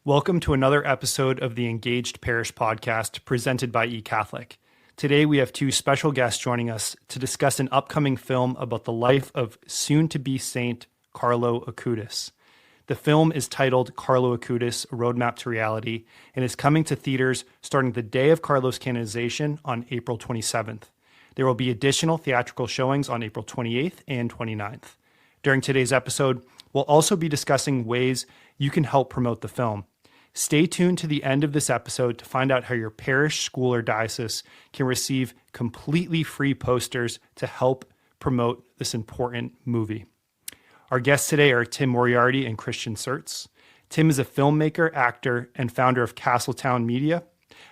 Welcome to another episode of the Engaged Parish Podcast presented by eCatholic. Today we have two special guests joining us to discuss an upcoming film about the life of soon-to-be Saint Carlo Acutis. The film is titled Carlo Acutis, A Roadmap to Reality, and is coming to theaters starting the day of Carlo's canonization on April 27th. There will be additional theatrical showings on April 28th and 29th. During today's episode, we'll also be discussing ways you can help promote the film. Stay tuned to the end of this episode to find out how your parish, school, or diocese can receive completely free posters to help promote this important movie. Our guests today are Tim Moriarty and Christian Surtz. Tim is a filmmaker, actor, and founder of Castletown Media,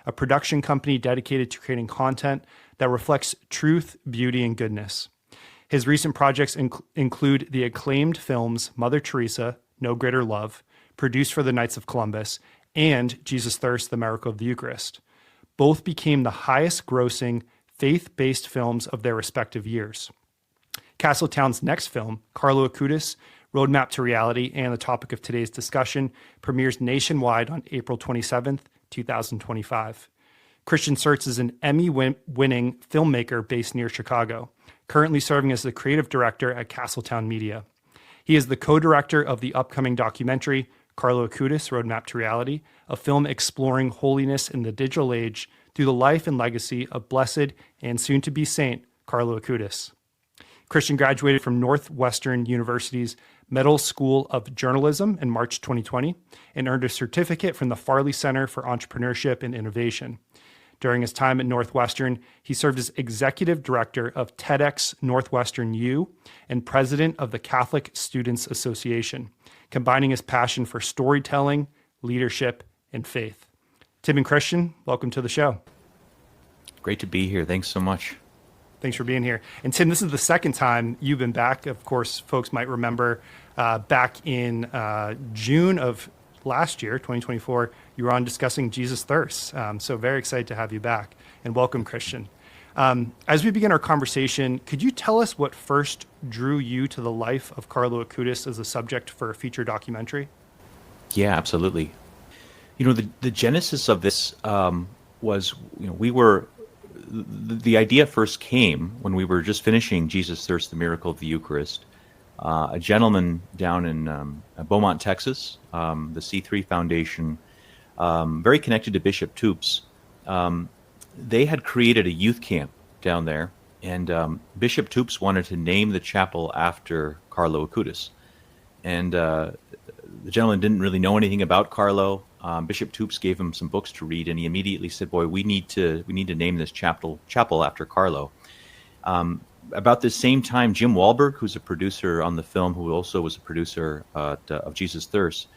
a production company dedicated to creating content that reflects truth, beauty, and goodness. His recent projects include the acclaimed films Mother Teresa, No Greater Love, produced for the Knights of Columbus, and Jesus Thirst, The Miracle of the Eucharist. Both became the highest-grossing faith-based films of their respective years. Castletown's next film, Carlo Acutis, Roadmap to Reality, and the topic of today's discussion, premieres nationwide on April 27th, 2025. Christian Surtz is an Emmy-winning filmmaker based near Chicago, currently serving as the creative director at Castletown Media. He is the co-director of the upcoming documentary, Carlo Acutis, Roadmap to Reality, a film exploring holiness in the digital age through the life and legacy of blessed and soon-to-be Saint Carlo Acutis. Christian graduated from Northwestern University's Medill School of Journalism in March 2020 and earned a certificate from the Farley Center for Entrepreneurship and Innovation. During his time at Northwestern, he served as executive director of TEDx Northwestern U and president of the Catholic Students Association, combining his passion for storytelling, leadership, and faith. Tim and Christian, welcome to the show. Great to be here. Thanks so much. Thanks for being here. And Tim, this is the second time you've been back. Of course, folks might remember back in June of last year, 2024, you were on discussing Jesus Thirst. So very excited to have you back. And welcome, Christian. As we begin our conversation, could you tell us what first drew you to the life of Carlo Acutis as a subject for a feature documentary? Yeah, absolutely. The genesis of this was, the idea first came when we were just finishing Jesus Thirst, the Miracle of the Eucharist. A gentleman down in Beaumont, Texas, the C3 Foundation, very connected to Bishop Toops, they had created a youth camp down there, and Bishop Toops wanted to name the chapel after Carlo Acutis. And the gentleman didn't really know anything about Carlo. Bishop Toops gave him some books to read, and he immediately said, "Boy, we need to name this chapel after Carlo." About this same time, Jim Wahlberg, who's a producer on the film, who also was a producer of Jesus Thirst,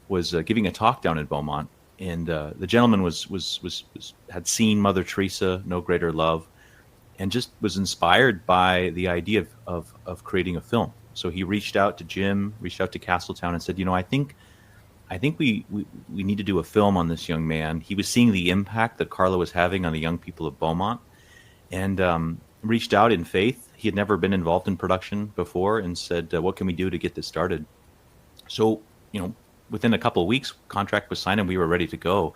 was giving a talk down in Beaumont, and the gentleman had seen Mother Teresa, No Greater Love, and just was inspired by the idea of creating a film. So he reached out to Jim, reached out to Castletown, and said, I think we need to do a film on this young man. He was seeing the impact that Carlo was having on the young people of Beaumont, and reached out in faith. He had never been involved in production before, and said, what can we do to get this started? So, within a couple of weeks, contract was signed and we were ready to go.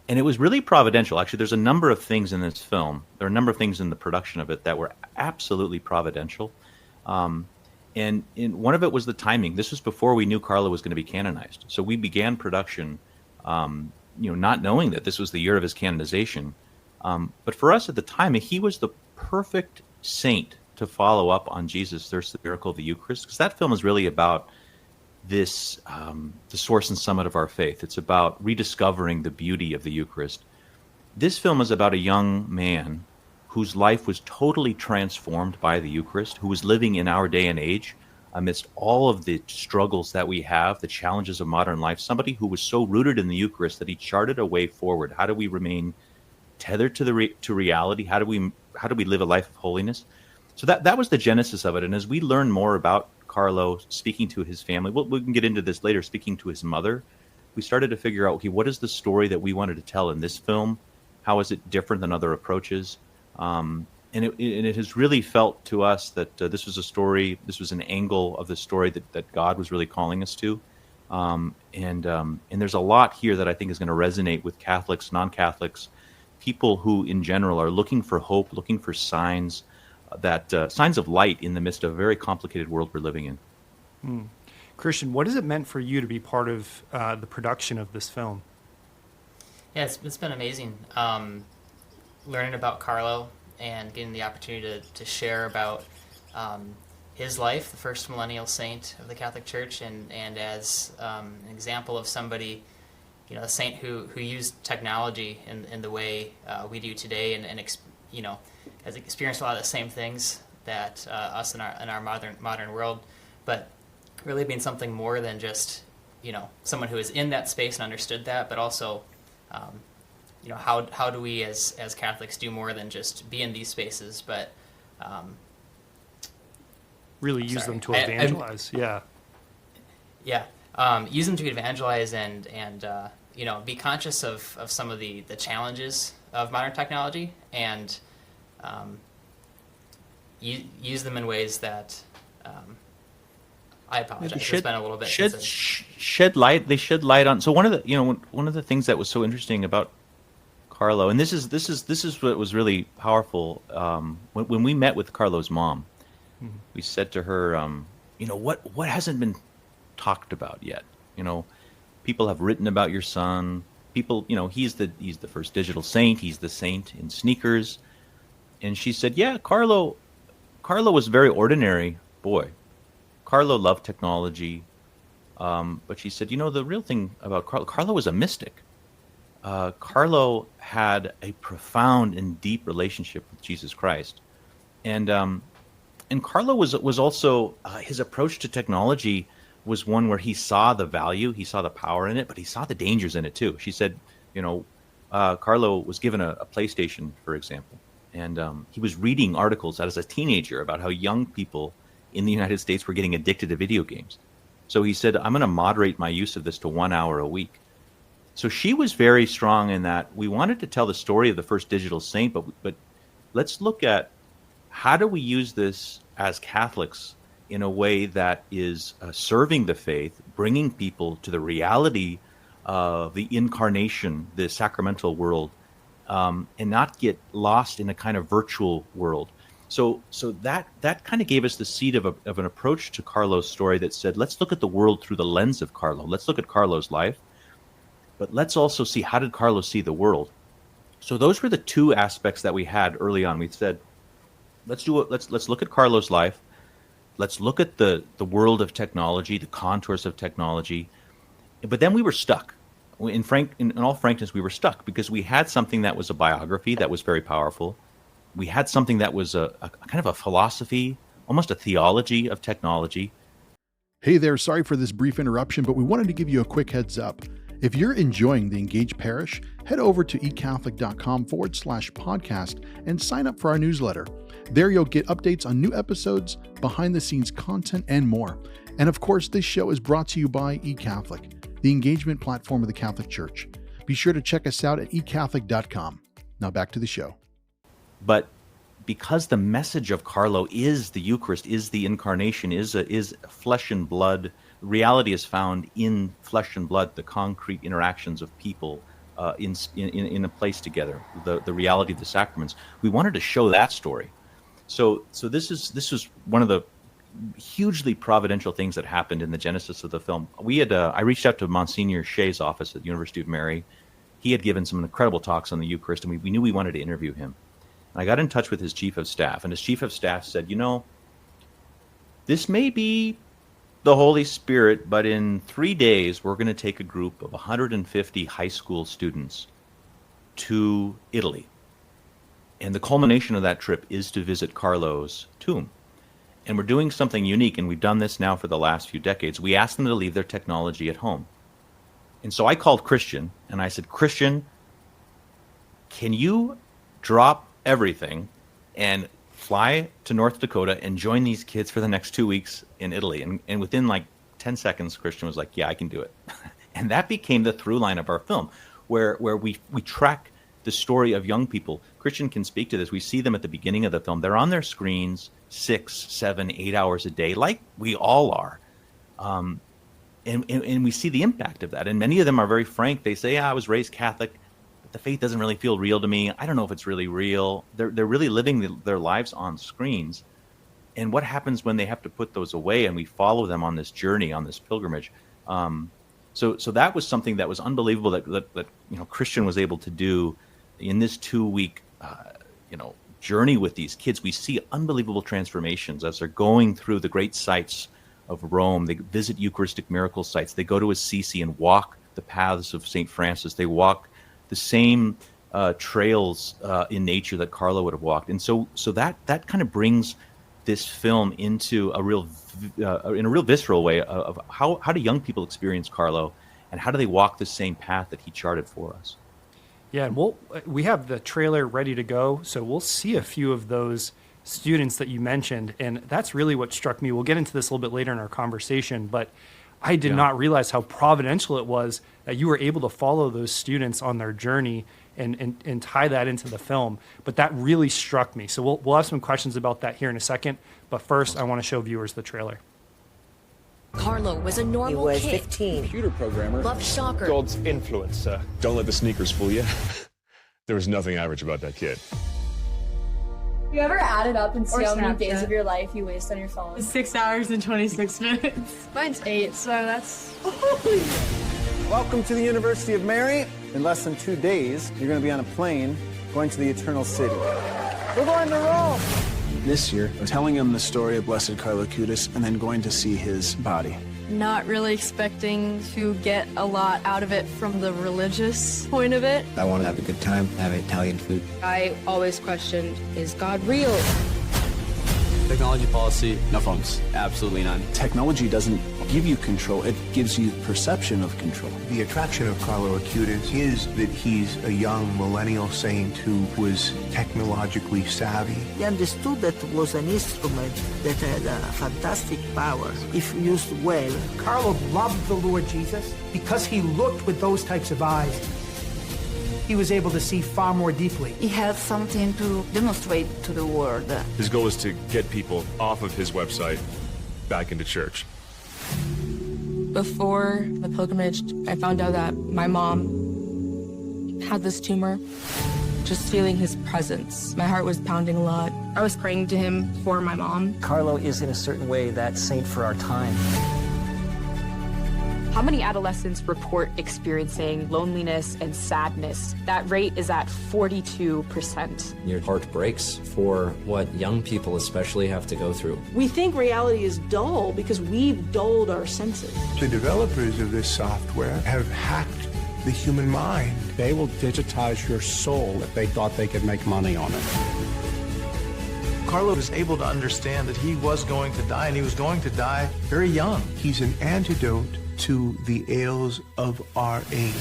And it was really providential. Actually, there's a number of things in this film. There are a number of things in the production of it that were absolutely providential. And one of it was the timing. This was before we knew Carlo was going to be canonized. So we began production, not knowing that this was the year of his canonization. But for us at the time, he was the perfect saint to follow up on Jesus Thirst, the Miracle of the Eucharist, because that film is really about this, the source and summit of our faith. It's about rediscovering the beauty of the Eucharist. This film is about a young man whose life was totally transformed by the Eucharist, who was living in our day and age amidst all of the struggles that we have, the challenges of modern life, somebody who was so rooted in the Eucharist that he charted a way forward. How do we remain tethered to reality? How do we live a life of holiness? So that was the genesis of it. And as we learn more about Carlo, speaking to his family, we can get into this later, speaking to his mother, we started to figure out, okay, what is the story that we wanted to tell in this film? How is it different than other approaches? And it has really felt to us that this was a story, this was an angle of the story that God was really calling us to. And there's a lot here that I think is going to resonate with Catholics, non-Catholics, people who in general are looking for hope, looking for signs signs of light in the midst of a very complicated world we're living in. Christian, what has it meant for you to be part of the production of this film? Yeah, it's been amazing learning about Carlo and getting the opportunity to share about his life, the first millennial saint of the Catholic Church, and as an example of somebody, a saint who used technology in the way we do today, and has experienced a lot of the same things that us in our modern world, but really being something more than just someone who is in that space and understood that, but also how do we as Catholics do more than just be in these spaces, but really use them to evangelize. Use them to evangelize and be conscious of some of the challenges of modern technology, and use them in ways that I apologize. It's been a little bit. Shed light. They shed light on. So one of the things that was so interesting about Carlo, and this is what was really powerful. When we met with Carlo's mom, we said to her, what hasn't been talked about yet? People have written about your son. People, he's the first digital saint. He's the saint in sneakers. And she said, yeah, Carlo was a very ordinary boy. Carlo loved technology, but she said, the real thing about Carlo was a mystic. Carlo had a profound and deep relationship with Jesus Christ, and Carlo was also his approach to technology was one where he saw the value, he saw the power in it, but he saw the dangers in it too. She said, Carlo was given a PlayStation, for example, and he was reading articles as a teenager about how young people in the United States were getting addicted to video games. So he said, I'm going to moderate my use of this to 1 hour a week. So she was very strong in that we wanted to tell the story of the first digital saint, but let's look at how do we use this as Catholics in a way that is serving the faith, bringing people to the reality of the incarnation, the sacramental world, and not get lost in a kind of virtual world. So that kind of gave us the seed of an approach to Carlo's story that said, let's look at the world through the lens of Carlo. Let's look at Carlo's life, but let's also see, how did Carlo see the world? So those were the two aspects that we had early on. We said, let's look at Carlo's life. Let's look at the world of technology, the contours of technology. But then we were stuck. In all frankness, we were stuck because we had something that was a biography that was very powerful. We had something that was a kind of a philosophy, almost a theology of technology. Hey there, sorry for this brief interruption, but we wanted to give you a quick heads up. If you're enjoying the Engaged Parish, head over to ecatholic.com/podcast and sign up for our newsletter. There you'll get updates on new episodes, behind the scenes content, and more. And of course, this show is brought to you by eCatholic, the engagement platform of the Catholic Church. Be sure to check us out at ecatholic.com. Now back to the show. But because the message of Carlo is the Eucharist, is the incarnation, is flesh and blood, reality is found in flesh and blood, the concrete interactions of people in a place together, the reality of the sacraments. We wanted to show that story. So this is one of the hugely providential things that happened in the genesis of the film. I reached out to Monsignor Shea's office at the University of Mary. He had given some incredible talks on the Eucharist, and we knew we wanted to interview him. I got in touch with his chief of staff, and his chief of staff said, this may be the Holy Spirit, but in 3 days, we're going to take a group of 150 high school students to Italy. And the culmination of that trip is to visit Carlo's tomb. And we're doing something unique, and we've done this now for the last few decades. We asked them to leave their technology at home. And so I called Christian, and I said, Christian, can you drop everything and fly to North Dakota and join these kids for the next 2 weeks in Italy? And within like 10 seconds, Christian was like, yeah, I can do it. And that became the through line of our film, where we track the story of young people. Christian can speak to this. We see them at the beginning of the film. They're on their screens 6, 7, 8 hours a day, like we all are. And we see the impact of that. And many of them are very frank. They say, I was raised Catholic, but the faith doesn't really feel real to me. I don't know if it's really real. They're really living their lives on screens. And what happens when they have to put those away and we follow them on this journey, on this pilgrimage? So that was something that was unbelievable that Christian was able to do in this 2-week journey with these kids. We see unbelievable transformations as they're going through the great sites of Rome. They visit Eucharistic miracle sites. They go to Assisi and walk the paths of St. Francis. They walk the same trails in nature that Carlo would have walked. And so that kind of brings this film into in a real visceral way of how do young people experience Carlo, and how do they walk the same path that he charted for us. Yeah, and we have the trailer ready to go, so we'll see a few of those students that you mentioned, and that's really what struck me. We'll get into this a little bit later in our conversation, but I did not realize how providential it was that you were able to follow those students on their journey and tie that into the film. But that really struck me. So we'll have some questions about that here in a second, but first I want to show viewers the trailer. Carlo was a normal He was kid. 15. Computer programmer. Loved soccer. God's influencer. Don't let the sneakers fool you. There was nothing average about that kid. You ever add it up and see Or how many Snapchat. days of your life you waste on your phone? 6 hours and 26 minutes. Mine's 8, so that's... Welcome to the University of Mary. In less than 2 days, you're going to be on a plane going to the Eternal City. We're going to Rome. This year, telling him the story of Blessed Carlo Acutis and then going to see his body. Not really expecting to get a lot out of it from the religious point of it. I want to have a good time, have Italian food. I always questioned, is God real? Technology policy, no phones. Absolutely none. Technology doesn't give you control, it gives you perception of control. The attraction of Carlo Acutis is that he's a young millennial saint who was technologically savvy. He understood that it was an instrument that had a fantastic power if used well. Carlo loved the Lord Jesus because he looked with those types of eyes. He was able to see far more deeply. He had something to demonstrate to the world. His goal is to get people off of his website back into church. Before the pilgrimage, I found out that my mom had this tumor. Just feeling his presence, my heart was pounding a lot. I was praying to him for my mom. Carlo is in a certain way that saint for our time. How many adolescents report experiencing loneliness and sadness? That rate is at 42%. Your heart breaks for what young people especially have to go through. We think reality is dull because we've dulled our senses. The developers of this software have hacked the human mind. They will digitize your soul if they thought they could make money on it. Carlo was able to understand that he was going to die, and he was going to die very young. He's an antidote to the ails of our age.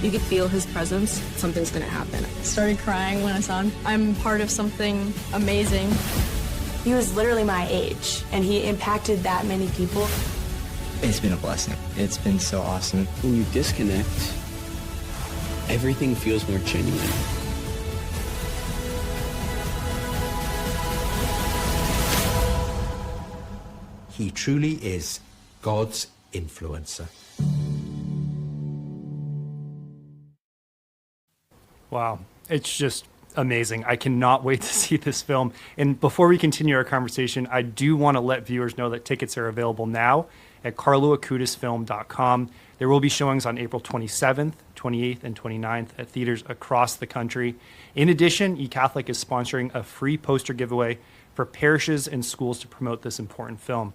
You could feel his presence. Something's gonna happen. I started crying when I saw him. I'm part of something amazing. He was literally my age, and he impacted that many people. It's been a blessing. It's been so awesome. When you disconnect, everything feels more genuine. He truly is God's influencer. Wow. It's just amazing. I cannot wait to see this film. And before we continue our conversation, I do want to let viewers know that tickets are available now at carloacutisfilm.com. There will be showings on April 27th, 28th, and 29th at theaters across the country. In addition, eCatholic is sponsoring a free poster giveaway for parishes and schools to promote this important film.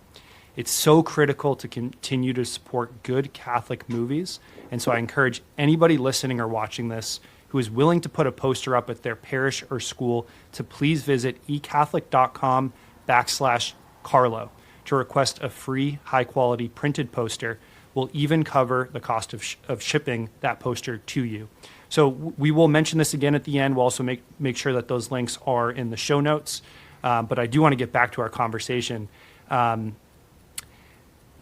It's so critical to continue to support good Catholic movies. And so I encourage anybody listening or watching this who is willing to put a poster up at their parish or school to please visit ecatholic.com/Carlo to request a free, high-quality printed poster. We'll even cover the cost of shipping that poster to you. So we will mention this again at the end. We'll also make sure that those links are in the show notes. But I do want to get back to our conversation.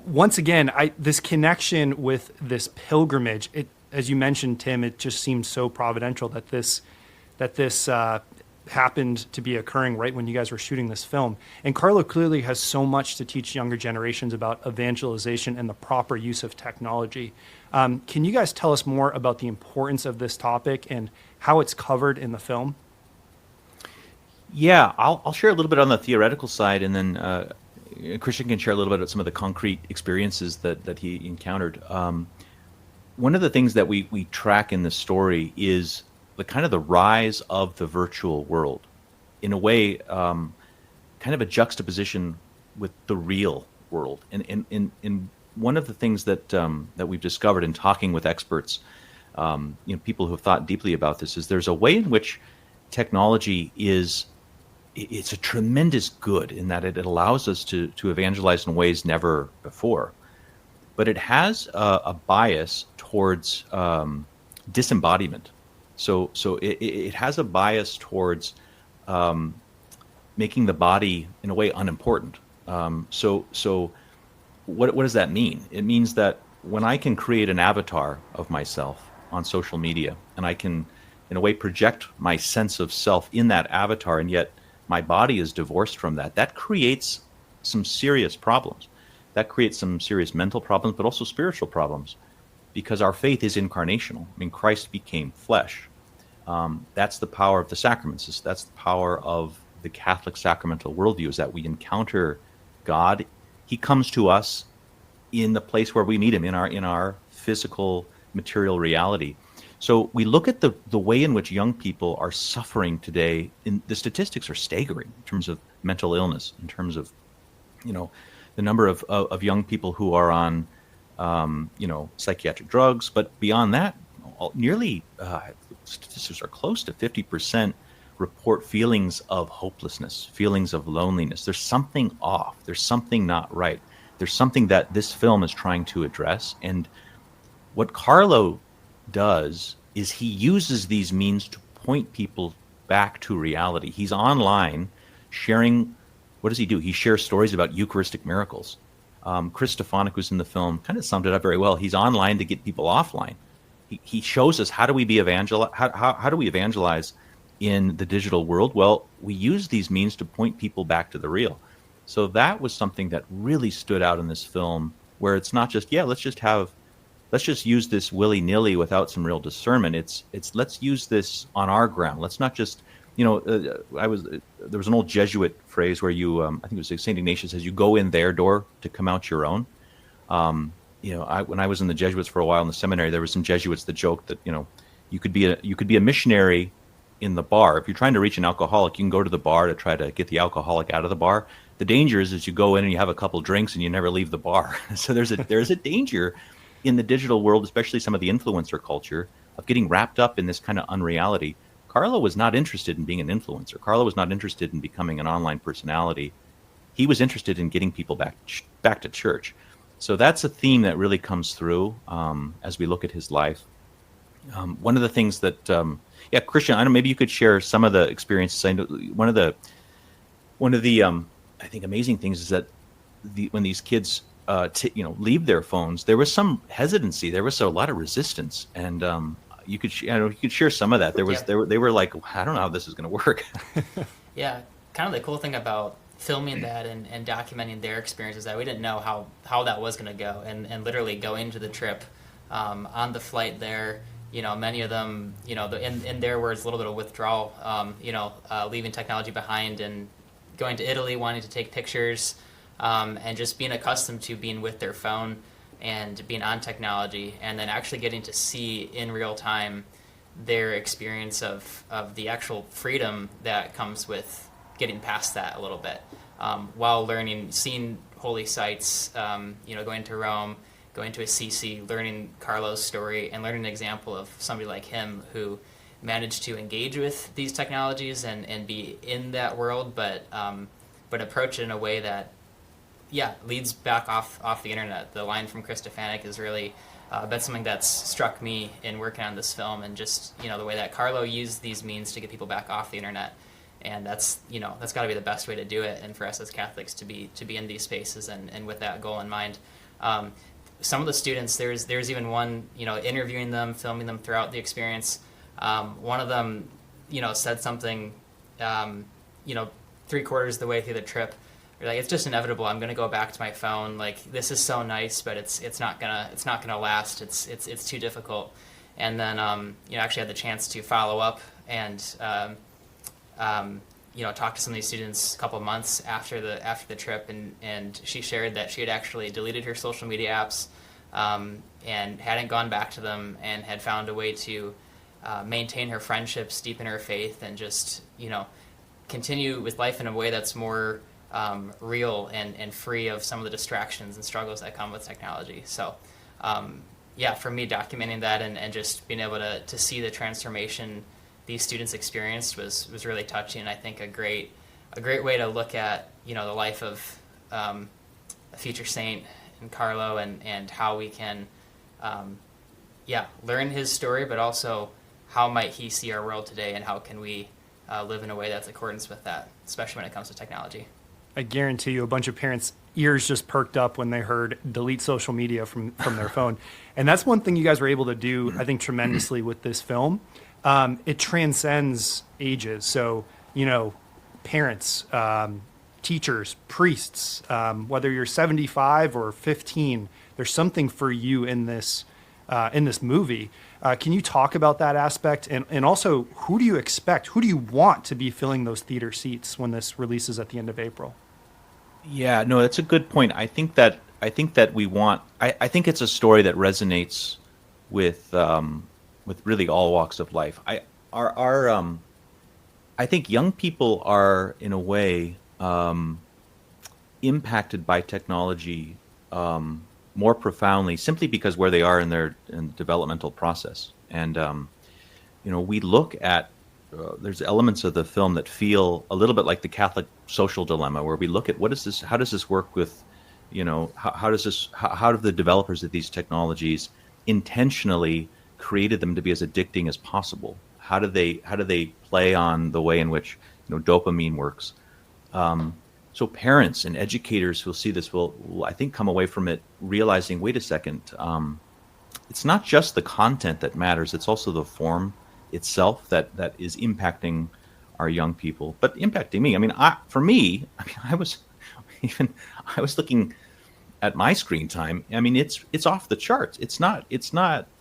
Once again, this connection with this pilgrimage, as you mentioned, Tim, it just seems so providential that this happened to be occurring right when you guys were shooting this film. And Carlo clearly has so much to teach younger generations about evangelization and the proper use of technology. Can you guys tell us more about the importance of this topic and how it's covered in the film? Yeah, I'll share a little bit on the theoretical side, and then Christian can share a little bit about some of the concrete experiences that he encountered. One of the things that we track in this story is the kind of the rise of the virtual world, in a way, kind of a juxtaposition with the real world. And one of the things that we've discovered in talking with experts, people who have thought deeply about this, is there's a way in which technology it's a tremendous good in that it allows us to evangelize in ways never before, but it has a bias towards disembodiment. So it has a bias towards making the body in a way unimportant. So what does that mean? It means that when I can create an avatar of myself on social media, and I can in a way project my sense of self in that avatar, and yet my body is divorced from that, that creates some serious problems. That creates some serious mental problems, but also spiritual problems, because our faith is incarnational. I mean, Christ became flesh. That's the power of the sacraments. That's the power of the Catholic sacramental worldview, is that we encounter God. He comes to us in the place where we meet him, in our physical, material reality. So we look at the way in which young people are suffering today. The statistics are staggering in terms of mental illness, in terms of, the number of young people who are on, psychiatric drugs. But beyond that, nearly statistics are close to 50% report feelings of hopelessness, feelings of loneliness. There's something off. There's something not right. There's something that this film is trying to address. And what Carlo does is he uses these means to point people back to reality. He's online sharing. What does he do? He shares stories about Eucharistic miracles. Chris Stefanik, who's in the film, kind of summed it up very well. He's online to get people offline. He shows us how do we how do we evangelize in the digital world? Well, we use these means to point people back to the real. So that was something that really stood out in this film, where it's not just, let's just use this willy-nilly without some real discernment. It's let's use this on our ground. Let's not just, there was an old Jesuit phrase where you, I think it was St. Ignatius says, you go in their door to come out your own. When I was in the Jesuits for a while in the seminary, there were some Jesuits that joked that, you could be a missionary in the bar. If you're trying to reach an alcoholic, you can go to the bar to try to get the alcoholic out of the bar. The danger is you go in and you have a couple drinks and you never leave the bar. So there's a danger in the digital world, especially some of the influencer culture, of getting wrapped up in this kind of unreality. Carlo was not interested in being an influencer. Carlo was not interested in becoming an online personality. He was interested in getting people back to church. So that's a theme that really comes through as we look at his life. One of the things that, Christian, I don't know, maybe you could share some of the experiences. I know one of the I think amazing things is that when these kids leave their phones, there was some hesitancy. There was a lot of resistance, and you could share some of that. They were like, I don't know how this is going to work. Yeah, kind of the cool thing about filming that and documenting their experiences, that we didn't know how that was going to go, and literally going into the trip on the flight there. Many of them, in their words, a little bit of withdrawal. Leaving technology behind and going to Italy, wanting to take pictures. And just being accustomed to being with their phone and being on technology, and then actually getting to see in real time their experience of the actual freedom that comes with getting past that a little bit, while seeing holy sites, going to Rome, going to Assisi, learning Carlo's story, and learning an example of somebody like him who managed to engage with these technologies and be in that world, but approach it in a way that leads back off the internet. The line from Chris Stefanik is really been something that's struck me in working on this film, and just the way that Carlo used these means to get people back off the internet, and that's got to be the best way to do it. And for us as Catholics to be in these spaces and with that goal in mind. Some of the students, there's even one interviewing them, filming them throughout the experience. One of them said something 3/4 of the way through the trip, you're like, it's just inevitable. I'm gonna go back to my phone. Like, this is so nice, but it's not gonna last. It's too difficult. And then actually had the chance to follow up and talk to some of these students a couple of months after the trip, and she shared that she had actually deleted her social media apps and hadn't gone back to them, and had found a way to maintain her friendships, deepen her faith, and just continue with life in a way that's more real and free of some of the distractions and struggles that come with technology. So for me, documenting that and just being able to see the transformation these students experienced was really touching, and I think a great way to look at the life of a future saint in Carlo, and how we can learn his story, but also how might he see our world today, and how can we live in a way that's in accordance with that, especially when it comes to technology. I guarantee you a bunch of parents' ears just perked up when they heard delete social media from their phone. And that's one thing you guys were able to do, I think, tremendously with this film. It transcends ages. So, parents, teachers, priests, whether you're 75 or 15, there's something for you in this movie. Can you talk about that aspect? And also, who do you want to be filling those theater seats when this releases at the end of April? Yeah, no, that's a good point. I think that we want. I think it's a story that resonates with really all walks of life. I think young people are, in a way, impacted by technology more profoundly, simply because where they are in the developmental process. And we look at there's elements of the film that feel a little bit like the Catholic social dilemma, where we look at how does this work with, how do the developers of these technologies intentionally created them to be as addicting as possible? How do they play on the way in which dopamine works? So parents and educators who'll see this will I think come away from it realizing, wait a second, it's not just the content that matters; it's also the form itself that is impacting our young people, but impacting me. I mean, I was looking at my screen time. I mean, it's off the charts. It's not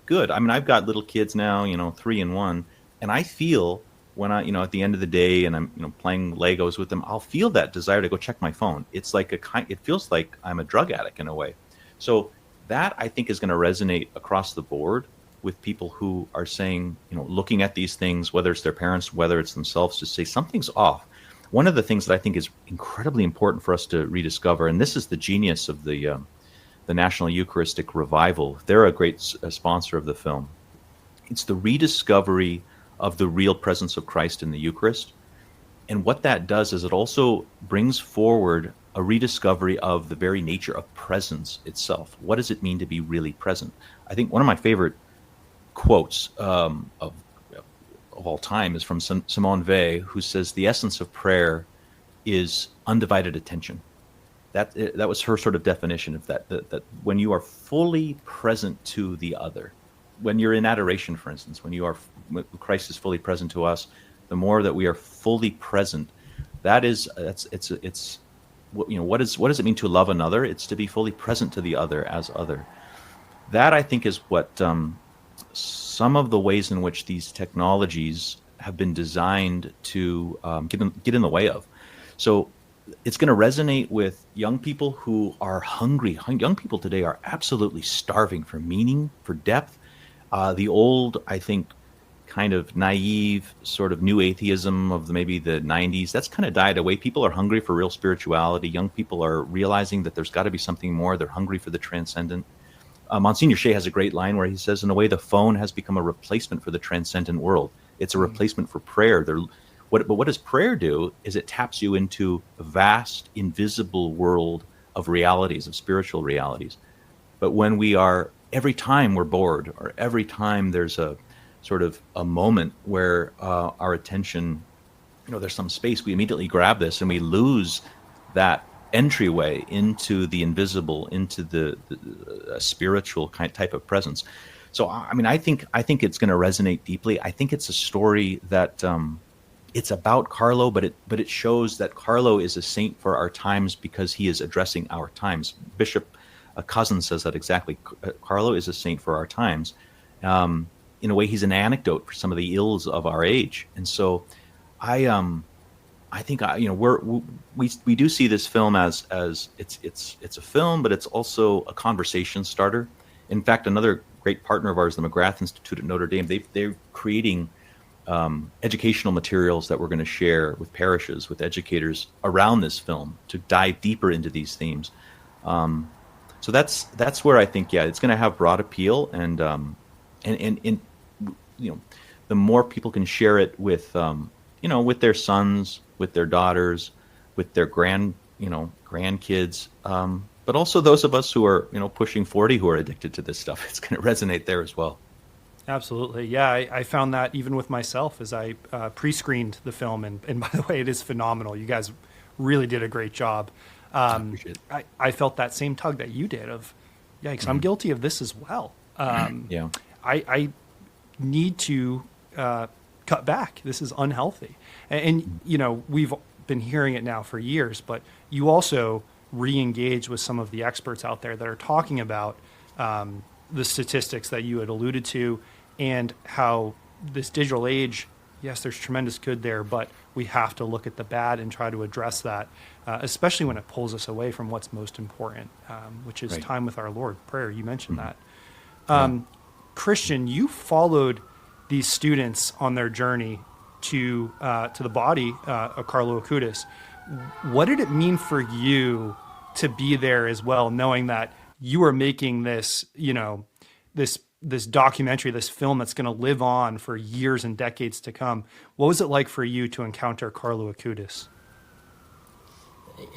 good. I mean, I've got little kids now, 3 and 1, and I feel when I, at the end of the day and I'm, playing Legos with them, I'll feel that desire to go check my phone. It's like it feels like I'm a drug addict in a way. So that I think is going to resonate across the board with people who are saying, looking at these things, whether it's their parents, whether it's themselves, to say something's off. One of the things that I think is incredibly important for us to rediscover, and this is the genius of the National Eucharistic Revival. They're a great sponsor of the film. It's the rediscovery of the real presence of Christ in the Eucharist. And what that does is it also brings forward a rediscovery of the very nature of presence itself. What does it mean to be really present? I think one of my favorite quotes of all time is from Simone Weil, who says the essence of prayer is undivided attention. That was her sort of definition of that when you are fully present to the other, when you're in adoration, for instance, when Christ is fully present to us, the more that we are fully present, what does it mean to love another? It's to be fully present to the other as other. That, I think, is what some of the ways in which these technologies have been designed to get in the way of. So it's going to resonate with young people who are hungry. Young people today are absolutely starving for meaning, for depth. The old, I think, kind of naive sort of new atheism of maybe the 90s, that's kind of died away. People are hungry for real spirituality. Young people are realizing that there's got to be something more. They're hungry for the transcendent. Monsignor Shea has a great line where he says, in a way, the phone has become a replacement for the transcendent world. It's a replacement for prayer. But what does prayer do is it taps you into a vast, invisible world of realities, of spiritual realities. But when every time we're bored, or every time there's a sort of a moment where our attention, there's some space, we immediately grab this and we lose that entryway into the invisible, into the spiritual type of presence. So, I mean, I think it's going to resonate deeply. I think it's a story that it's about Carlo, but it shows that Carlo is a saint for our times because he is addressing our times. Bishop Cousin says that exactly. Carlo is a saint for our times. In a way, he's an anecdote for some of the ills of our age. And so, I think we do see this film as it's a film, but it's also a conversation starter. In fact, another great partner of ours, the McGrath Institute at Notre Dame, they're creating educational materials that we're going to share with parishes, with educators around this film to dive deeper into these themes. So that's where I think, it's going to have broad appeal, and the more people can share it with with their sons, with their daughters, with their grandkids, but also those of us who are pushing 40 who are addicted to this stuff, it's going to resonate there as well. Absolutely. Yeah, I found that even with myself as I pre-screened the film, and by the way, it is phenomenal. You guys really did a great job. I felt that same tug that you did of, yikes, I'm guilty of this as well. I need to cut back. This is unhealthy. And we've been hearing it now for years, but you also re-engage with some of the experts out there that are talking about the statistics that you had alluded to, and how this digital age, yes, there's tremendous good there, but we have to look at the bad and try to address that, especially when it pulls us away from what's most important, which is time with our Lord, prayer. You mentioned that. Christian, you followed these students on their journey to the body of Carlo Acutis. What did it mean for you to be there as well, knowing that you are making this, this documentary, this film that's going to live on for years and decades to come? What was it like for you to encounter Carlo Acutis?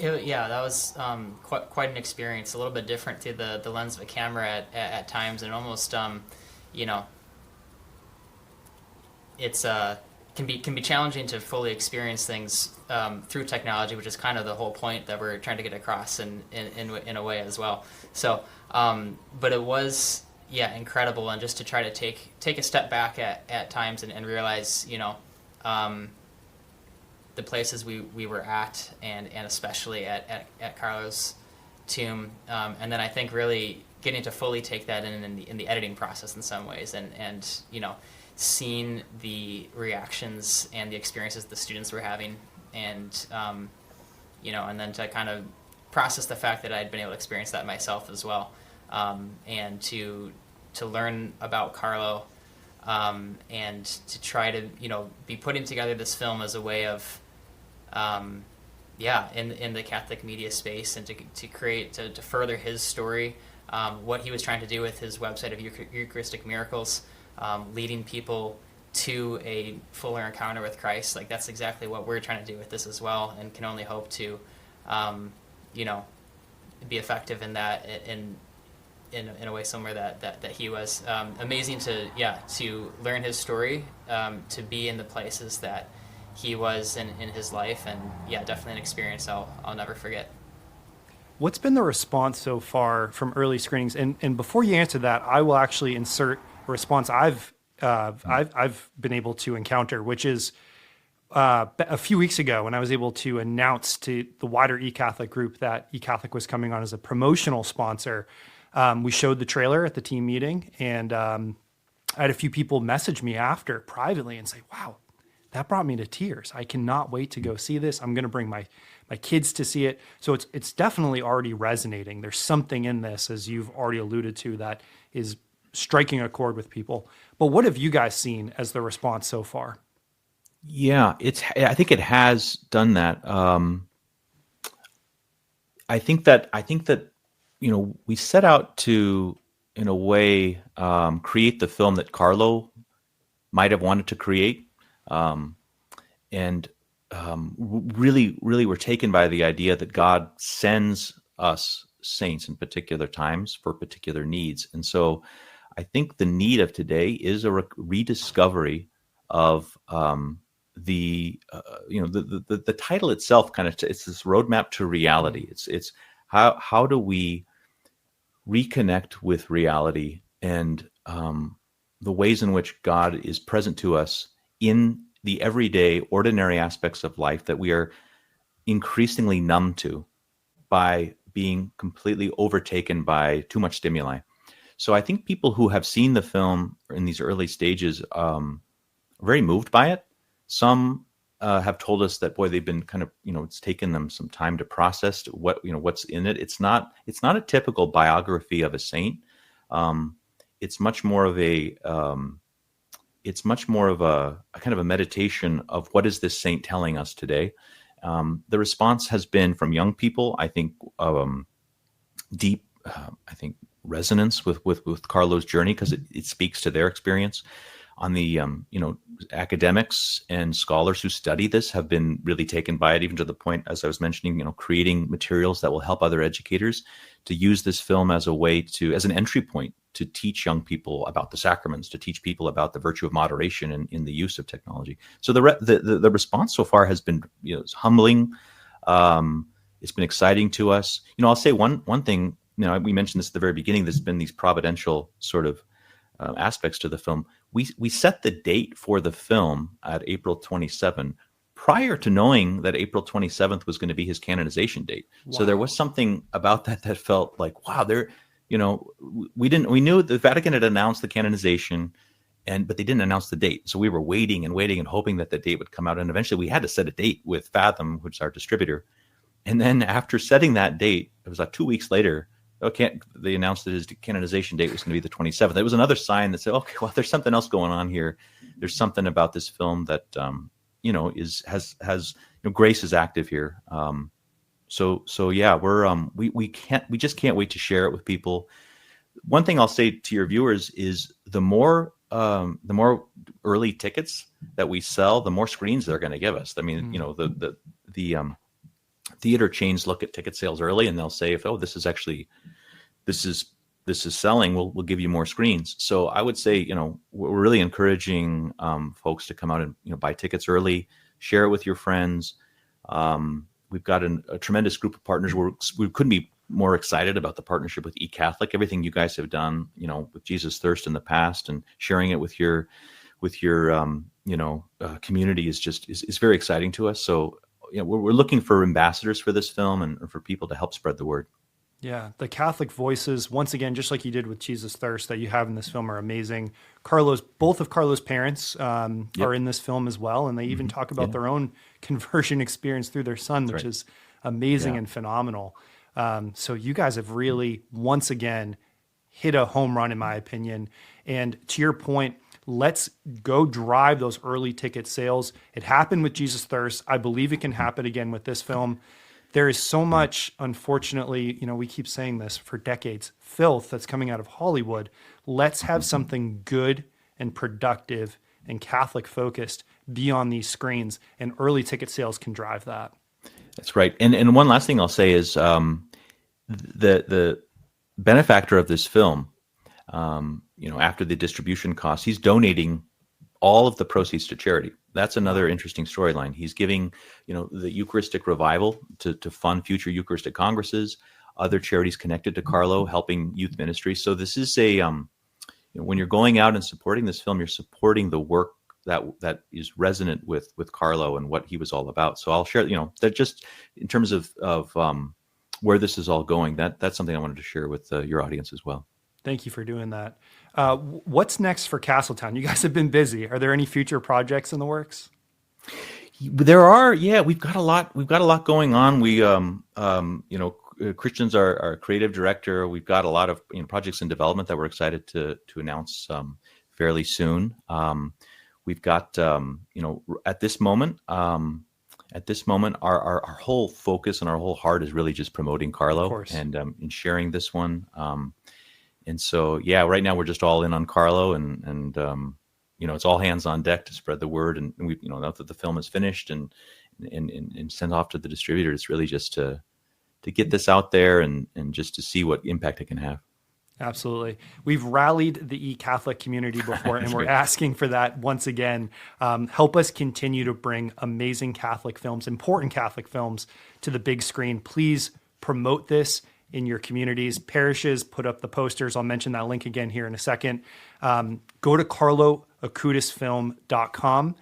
That was quite an experience. A little bit different through the lens of a camera at times, and almost it's can be challenging to fully experience things through technology, which is kind of the whole point that we're trying to get across in a way as well. So, but it was incredible, and just to try to take a step back at times and realize the places we were at, and especially at Carlo's tomb, and then I think really getting to fully take that in the editing process in some ways, and seeing the reactions and the experiences the students were having, and and then to kind of process the fact that I'd been able to experience that myself as well, and to learn about Carlo, and to try to be putting together this film as a way of in the Catholic media space, and to create to further his story, what he was trying to do with his website of Eucharistic Miracles, leading people to a fuller encounter with Christ. Like, that's exactly what we're trying to do with this as well, and can only hope to be effective in that, in a way similar that he was. Amazing to learn his story, to be in the places that he was in his life, and definitely an experience I'll never forget. What's been the response so far from early screenings? And before you answer that, I will actually insert a response I've been able to encounter, which is a few weeks ago when I was able to announce to the wider eCatholic group that eCatholic was coming on as a promotional sponsor. We showed the trailer at the team meeting, and I had a few people message me after privately and say, wow, that brought me to tears. I cannot wait to go see this. I'm going to bring my kids to see it. So it's definitely already resonating. There's something in this, as you've already alluded to, that is striking a chord with people. But what have you guys seen as the response so far? Yeah, I think it has done that. I think that we set out to, in a way, create the film that Carlo might have wanted to create, and really were taken by the idea that God sends us saints in particular times for particular needs. And so I think the need of today is a rediscovery of the title itself. It's this roadmap to reality. It's how do we reconnect with reality, and the ways in which God is present to us in the everyday, ordinary aspects of life that we are increasingly numb to by being completely overtaken by too much stimuli. So I think people who have seen the film in these early stages are very moved by it. Some have told us that, boy, they've been kind of, it's taken them some time to process what's in it. It's not a typical biography of a saint. It's much more of a kind of a meditation of what is this saint telling us today. The response has been from young people, I think, deep, resonance with Carlo's journey, because it speaks to their experience. On the academics and scholars who study this have been really taken by it, even to the point, as I was mentioning, creating materials that will help other educators to use this film as a way as an entry point to teach young people about the sacraments, to teach people about the virtue of moderation in the use of technology. So the response so far has been humbling. It's been exciting to us. I'll say one thing. We mentioned this at the very beginning. There's been these providential sort of aspects to the film. We set the date for the film at April 27 prior to knowing that April 27th was going to be his canonization date. Wow. So there was something about that felt like, wow, we knew the Vatican had announced the canonization, but they didn't announce the date. So we were waiting and hoping that the date would come out. And eventually we had to set a date with Fathom, which is our distributor. And then after setting that date, it was like 2 weeks later, they announced that his canonization date was going to be the 27th. It was another sign that said, okay, well, there's something else going on here. There's something about this film that, has grace is active here. So yeah, we just can't wait to share it with people. One thing I'll say to your viewers is the more early tickets that we sell, the more screens they're going to give us. I mean, the theater chains look at ticket sales early and they'll say, if this is selling, we'll give you more screens. So I would say, we're really encouraging folks to come out and buy tickets early, share it with your friends. We've got a tremendous group of partners. We couldn't be more excited about the partnership with eCatholic. Everything you guys have done, with Jesus Thirst in the past and sharing it with your community is very exciting to us. So we're looking for ambassadors for this film and for people to help spread the word. Yeah, the Catholic voices, once again, just like you did with Jesus Thirst, that you have in this film are amazing. Both of Carlo's parents are in this film as well, and they even talk about their own conversion experience through their son, which is amazing and phenomenal. So you guys have really, once again, hit a home run, in my opinion. And to your point, let's go drive those early ticket sales. It happened with Jesus Thirst. I believe it can happen again with this film. There is so much, unfortunately, we keep saying this for decades, filth that's coming out of Hollywood. Let's have something good and productive and Catholic focused be on these screens, and early ticket sales can drive that. That's right. And one last thing I'll say is the benefactor of this film, after the distribution costs, he's donating all of the proceeds to charity. That's another interesting storyline. He's giving, the Eucharistic Revival to fund future Eucharistic congresses, other charities connected to Carlo, helping youth ministry. So this is when you're going out and supporting this film, you're supporting the work that is resonant with Carlo and what he was all about. So I'll share, that just in terms of where this is all going, that's something I wanted to share with your audience as well. Thank you for doing that. What's next for Castletown? You guys have been busy. Are there any future projects in the works? There are. Yeah, we've got a lot going on. We, Christian's our creative director. We've got a lot of projects in development that we're excited to announce fairly soon. We've got at this moment, our whole focus and our whole heart is really just promoting Carlo and sharing this one. And so, right now we're just all in on Carlo, and it's all hands on deck to spread the word. And we, now that the film is finished and sent off to the distributor, it's really just to get this out there and just to see what impact it can have. Absolutely. We've rallied the eCatholic community before, and we're asking for that once again. Help us continue to bring amazing Catholic films, important Catholic films, to the big screen. Please promote this in your communities. Parishes, put up the posters. I'll mention that link again here in a second. Go to carloacutisfilm.com.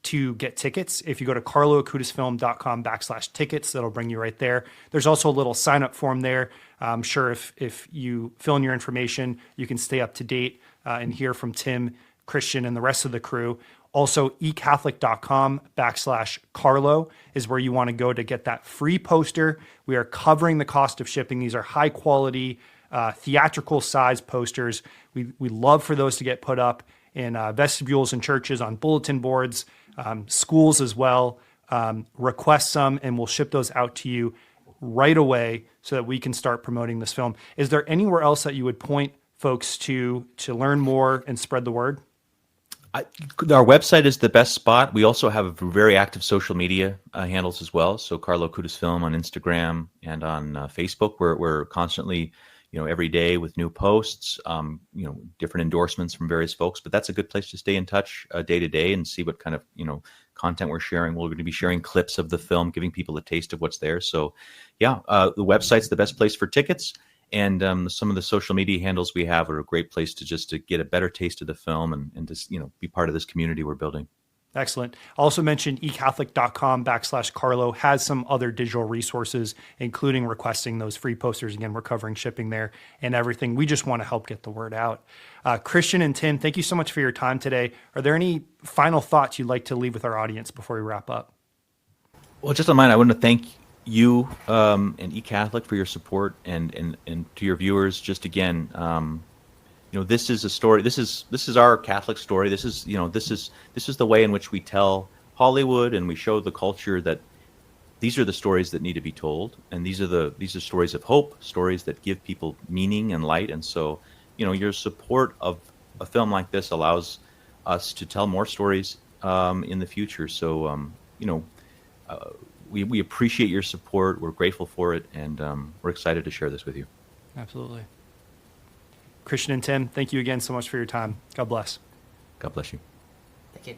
to get tickets. If you go to carloacutisfilm.com/tickets, that'll bring you right there. There's also a little sign-up form there. I'm sure if you fill in your information, you can stay up to date and hear from Tim, Christian, and the rest of the crew. Also, ecatholic.com/Carlo is where you want to go to get that free poster. We are covering the cost of shipping. These are high quality, theatrical size posters. We love for those to get put up in vestibules and churches, on bulletin boards, schools as well. Request some and we'll ship those out to you right away so that we can start promoting this film. Is there anywhere else that you would point folks to learn more and spread the word? Our website is the best spot. We also have very active social media handles as well. So Carlo Acutis Film on Instagram and on Facebook. We're constantly, every day with new posts, different endorsements from various folks. But that's a good place to stay in touch day to day and see what kind of, content we're sharing. We're going to be sharing clips of the film, giving people a taste of what's there. So the website's the best place for tickets. And some of the social media handles we have are a great place to get a better taste of the film and just, be part of this community we're building. Excellent. Also mentioned ecatholic.com/Carlo has some other digital resources, including requesting those free posters. Again, we're covering shipping there and everything. We just want to help get the word out. Christian and Tim, thank you so much for your time today. Are there any final thoughts you'd like to leave with our audience before we wrap up? Well, just on mine, I want to thank you and eCatholic for your support and to your viewers. Just again, this is a story. This is our Catholic story. This is the way in which we tell Hollywood and we show the culture that these are the stories that need to be told, and these are stories of hope, stories that give people meaning and light. And so, your support of a film like this allows us to tell more stories in the future. So, we appreciate your support. We're grateful for it, and we're excited to share this with you. Absolutely. Christian and Tim, thank you again so much for your time. God bless. God bless you. Thank you.